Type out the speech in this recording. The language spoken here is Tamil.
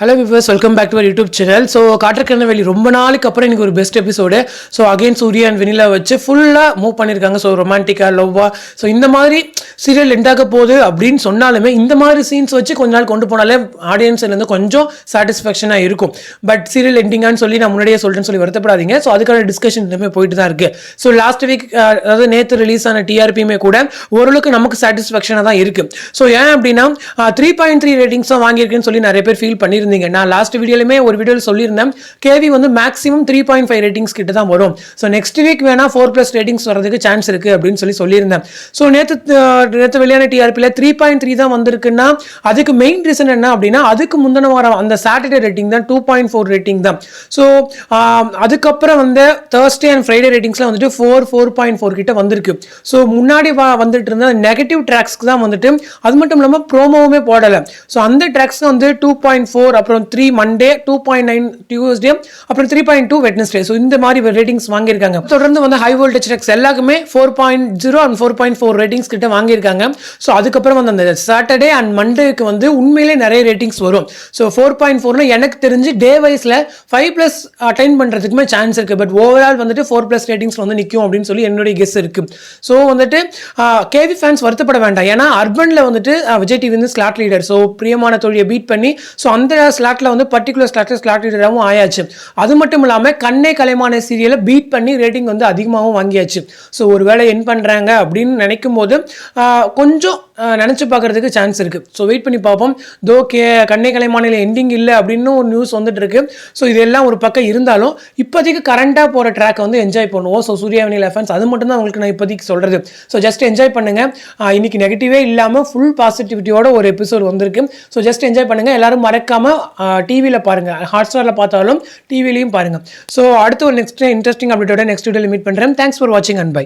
Hello viewers, welcome back to our YouTube channel. So காற்றுக்கண்ணவேலி ரொம்ப நாளுக்கு அப்புறம் எனக்கு ஒரு best episode. So again Surya and Vennila வச்சு ஃபுல்லாக மூவ் பண்ணியிருக்காங்க. ஸோ ரொமான்டிக்காக லவ்வா ஸோ இந்த மாதிரி சீரியல் எண்டாக போகுது அப்படின்னு சொன்னாலுமே இந்த மாதிரி சீன்ஸ் வச்சு கொஞ்ச நாள் கொண்டு போனாலே ஆடியன்ஸ்லேருந்து கொஞ்சம் சாட்டிஸ்ஃபேக்ஷனாக இருக்கும். பட் சீரியல் எண்டிங்கான்னு சொல்லி நான் முன்னாடியே சொல்கிறேன்னு சொல்லி வருத்தப்படாதீங்க. ஸோ அதுக்கான டிஸ்கஷன் இன்னுமே போயிட்டு தான் இருக்குது. ஸோ லாஸ்ட் வீக் அதாவது நேற்று ரிலீஸ் ஆன டிஆர்பியுமே கூட ஓரளவுக்கு நமக்கு சாட்டிஸ்ஃபேக்ஷனாக தான் இருக்குது. ஸோ ஏன் அப்படின்னா 3.3 ரேட்டிங்ஸ் தான் வாங்கியிருக்குன்னு சொல்லி நிறைய பேர் ஃபீல் பண்ணியிருந்தீங்க. நான் லாஸ்ட் வீடியோலையுமே ஒரு வீடியோவில் சொல்லியிருந்தேன், கேவி வந்து மேக்ஸிமம் 3.5 ரேட்டிங்ஸ் கிட்ட தான் வரும். ஸோ நெக்ஸ்ட் வீக் வேணா 4+ ரேட்டிங்ஸ் வரதுக்கு சான்ஸ் இருக்குது அப்படின்னு சொல்லியிருந்தேன். ஸோ நேற்று வெளியான டிஆர்பியில் 3.3 தான் வந்திருக்குன்னா அதுக்கு மெயின் ரீசன் என்ன அப்படின்னா அதுக்கு முந்தின வாரம் அந்த சாட்டர்டே ரேட்டிங் தான் 2.4 ரேட்டிங் தான். ஸோ அதுக்கப்புறம் வந்து தேர்ஸ்டே அண்ட் ஃப்ரைடே ரேட்டிங்ஸ்லாம் வந்துட்டு 4.4 கிட்ட வந்திருக்கு. ஸோ முன்னாடி வந்துட்டு இருந்த நெகட்டிவ் ட்ராக்ஸ்க்கு தான் வந்துட்டு அது மட்டும் இல்லாமல் ப்ரோமோவுமே போடலை. ஸோ அந்த ட்ராக்ஸ் வந்து 2.4, அப்புறம் 3 மண்டே, 2.9 டியூஸ்டே, அப்புறம் 3.2 வெட்னஸ்டே. ஸோ இந்த மாதிரி ரேட்டிங்ஸ் வாங்கியிருக்காங்க. தொடர்ந்து வந்து ஹை வோல்டேஜ் ட்ராக்ஸ் எல்லாருக்குமே 4.0 அண்ட் 4.4 ரேட்டிங்ஸ் கிட்ட வாங்கியிருக்காங்க. ஸோ அதுக்கப்புறம் வந்து அந்த சாட்டர்டே அண்ட் மண்டேக்கு வந்து உண்மையிலே நிறைய ரேட்டிங்ஸ் வரும். ஸோ 4.4 எனக்கு தெரிஞ்சு டே வைஸில் 5+ அட்டைன் பண்ணுறதுக்குமே சான்ஸ் இருக்குது. பட் ஓவரால் வந்துட்டு 4+ ரேட்டிங்ஸ் வந்து நிற்கும் அப்படின்னு சொல்லி என்னுடைய கெஸ் இருக்குது. ஸோ வந்துட்டு கேவி ஃபேன்ஸ் வருத்தப்பட வேண்டாம். ஏன்னா அர்பனில் வந்துட்டு விஜய் டிவி வந்து ஸ்லாட் லீடர். ஸோ பிரியமான தோழியை பீட் பண்ணி ஸோ அந்த ஸ்லாட்டில் வந்து பர்டிகுலர் ஸ்லாட் லீடராகவும் ஆயாச்சு. அது மட்டும் இல்லாமல் கண்ணே கலைமான சீரியலை பீட் பண்ணி ரேட்டிங் வந்து அதிகமாகவும் வாங்கியாச்சு. ஸோ ஒரு வேளை என் பண்ணுறாங்க அப்படின்னு நினைக்கும் போது கொஞ்சம் நினச்சி பார்க்குறதுக்கு சான்ஸ் இருக்குது. ஸோ வெயிட் பண்ணி பார்ப்போம். கண்ணே கலைமானில் எண்டிங் இல்லை அப்படின்னு ஒரு நியூஸ் வந்துட்டு இருக்கு. ஸோ இதெல்லாம் ஒரு பக்கம் இருந்தாலும் இப்போதைக்கு கரண்டாக போகிற ட்ராக்கை வந்து என்ஜாய் பண்ணுவோம். ஸோ சூர்யா வெனிலா ஃபேன்ஸ் அது மட்டும் தான் உங்களுக்கு நான் இப்போதைக்கு சொல்கிறது. ஸோ ஜஸ்ட் என்ஜாய் பண்ணுங்கள். இன்னைக்கு நெகட்டிவே இல்லாமல் ஃபுல் பாசிட்டிவிட்டியோட ஒரு எபிசோட் வந்திருக்கு. ஸோ ஜஸ்ட் என்ஜாய் பண்ணுங்கள். எல்லாரும் மறக்காமல் டிவியில் பாருங்கள், ஹாட்ஸ்டாரில் பார்த்தாலும் டிவிலையும் பாருங்கள். ஸோ அடுத்து ஒரு நெக்ஸ்ட் இன்ட்ரெஸ்டிங் அப்டேட்டோட நெக்ஸ்ட் வீடியோவில் மீட் பண்ணுறேன். தேங்க்ஸ் ஃபார் வாட்சிங் அண்ட் பை.